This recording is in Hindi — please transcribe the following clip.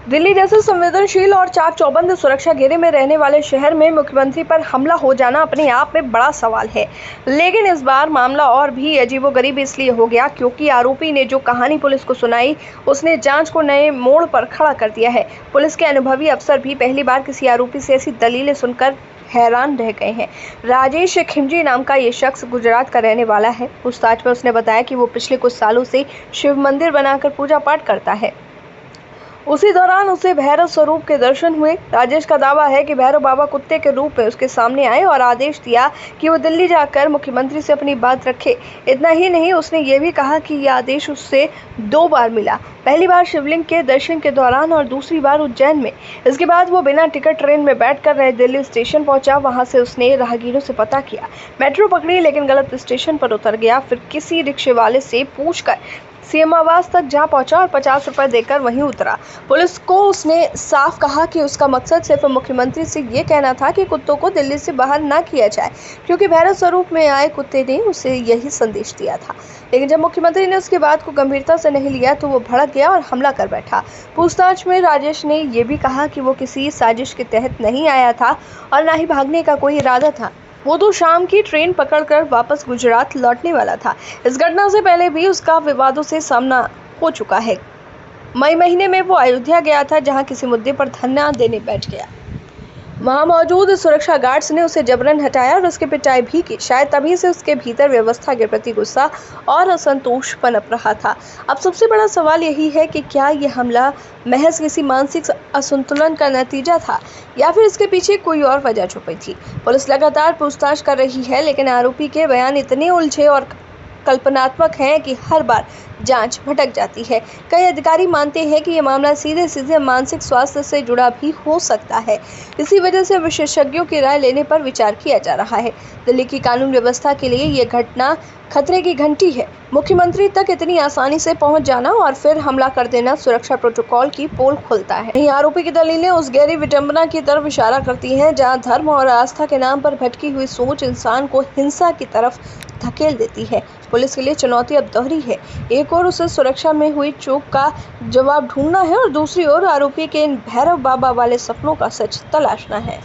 दिल्ली जैसे संवेदनशील और चाक चौबंद सुरक्षा घेरे में रहने वाले शहर में मुख्यमंत्री पर हमला हो जाना अपने आप में बड़ा सवाल है। लेकिन इस बार मामला और भी अजीबोगरीब इसलिए हो गया क्योंकि आरोपी ने जो कहानी पुलिस को सुनाई उसने जांच को नए मोड़ पर खड़ा कर दिया है। पुलिस के अनुभवी अफसर भी पहली बार किसी आरोपी से ऐसी दलीलें सुनकर हैरान रह गए हैं। राजेश खिमजी नाम का ये शख्स गुजरात का रहने वाला है। पूछताछ में उसने बताया कि वो पिछले कुछ सालों से शिव मंदिर बनाकर पूजा पाठ करता है। उसी दौरान उसे भैरव स्वरूप के दर्शन हुए। राजेश का दावा है कि भैरव बाबा कुत्ते के रूप में उसके सामने आए और आदेश दिया कि वो दिल्ली जाकर मुख्यमंत्री से अपनी बात रखे। इतना ही नहीं, उसने ये भी कहा कि यह आदेश उससे 2 बार मिला, पहली बार शिवलिंग के दर्शन के दौरान और दूसरी बार उज्जैन में। इसके बाद वो बिना टिकट ट्रेन में बैठकर नई दिल्ली स्टेशन पहुंचा। वहां से उसने राहगीरों से पता किया, मेट्रो पकड़ी लेकिन गलत स्टेशन पर उतर गया। फिर किसी रिक्शे वाले से पूछकर सीएम आवास तक जा पहुंचा और 50 रुपए देकर वहीं उतरा। पुलिस को उसने साफ कहा कि उसका मकसद सिर्फ मुख्यमंत्री से ये कहना था कि कुत्तों को दिल्ली से बाहर ना किया जाए, क्योंकि भैरव स्वरूप में आए कुत्ते ने उसे यही संदेश दिया था। लेकिन जब मुख्यमंत्री ने उसकी बात को गंभीरता से नहीं लिया तो वो भड़क गया और हमला कर बैठा। पूछताछ में राजेश ने यह भी कहा कि वो किसी साजिश के तहत नहीं आया था और ना ही भागने का कोई इरादा था। वो तो शाम की ट्रेन पकड़कर वापस गुजरात लौटने वाला था। इस घटना से पहले भी उसका विवादों से सामना हो चुका है। मई महीने में वो अयोध्या गया था, जहां किसी मुद्दे पर धरना देने बैठ गया। वहां मौजूद सुरक्षा गार्ड्स ने उसे जबरन हटाया और उसकी पिटाई भी की। शायद तभी से उसके भीतर व्यवस्था के प्रति गुस्सा और असंतोष पनप रहा था। अब सबसे बड़ा सवाल यही है कि क्या यह हमला महज किसी मानसिक असंतुलन का नतीजा था या फिर इसके पीछे कोई और वजह छुपी थी। पुलिस लगातार पूछताछ कर रही है, लेकिन आरोपी के बयान इतने उलझे और कल्पनात्मक हैं कि हर बार जांच भटक जाती है। कई अधिकारी मानते हैं कि यह मामला सीधे सीधे मानसिक स्वास्थ्य से जुड़ा भी हो सकता है। इसी वजह से विशेषज्ञों की राय लेने पर विचार किया जा रहा है। दिल्ली की कानून व्यवस्था के लिए यह घटना खतरे की घंटी है। मुख्यमंत्री तक इतनी आसानी से पहुंच जाना और फिर हमला कर देना सुरक्षा प्रोटोकॉल की पोल खुलता है। यही आरोपी की दलीलें उस गहरी विडंबना की तरफ इशारा करती हैं जहां धर्म और आस्था के नाम पर भटकी हुई सोच इंसान को हिंसा की तरफ धकेल देती है। पुलिस के लिए चुनौती अब दोहरी है। एक ओर उसे सुरक्षा में हुई चूक का जवाब ढूंढना है और दूसरी ओर आरोपी के इन भैरव बाबा वाले सपनों का सच तलाशना है।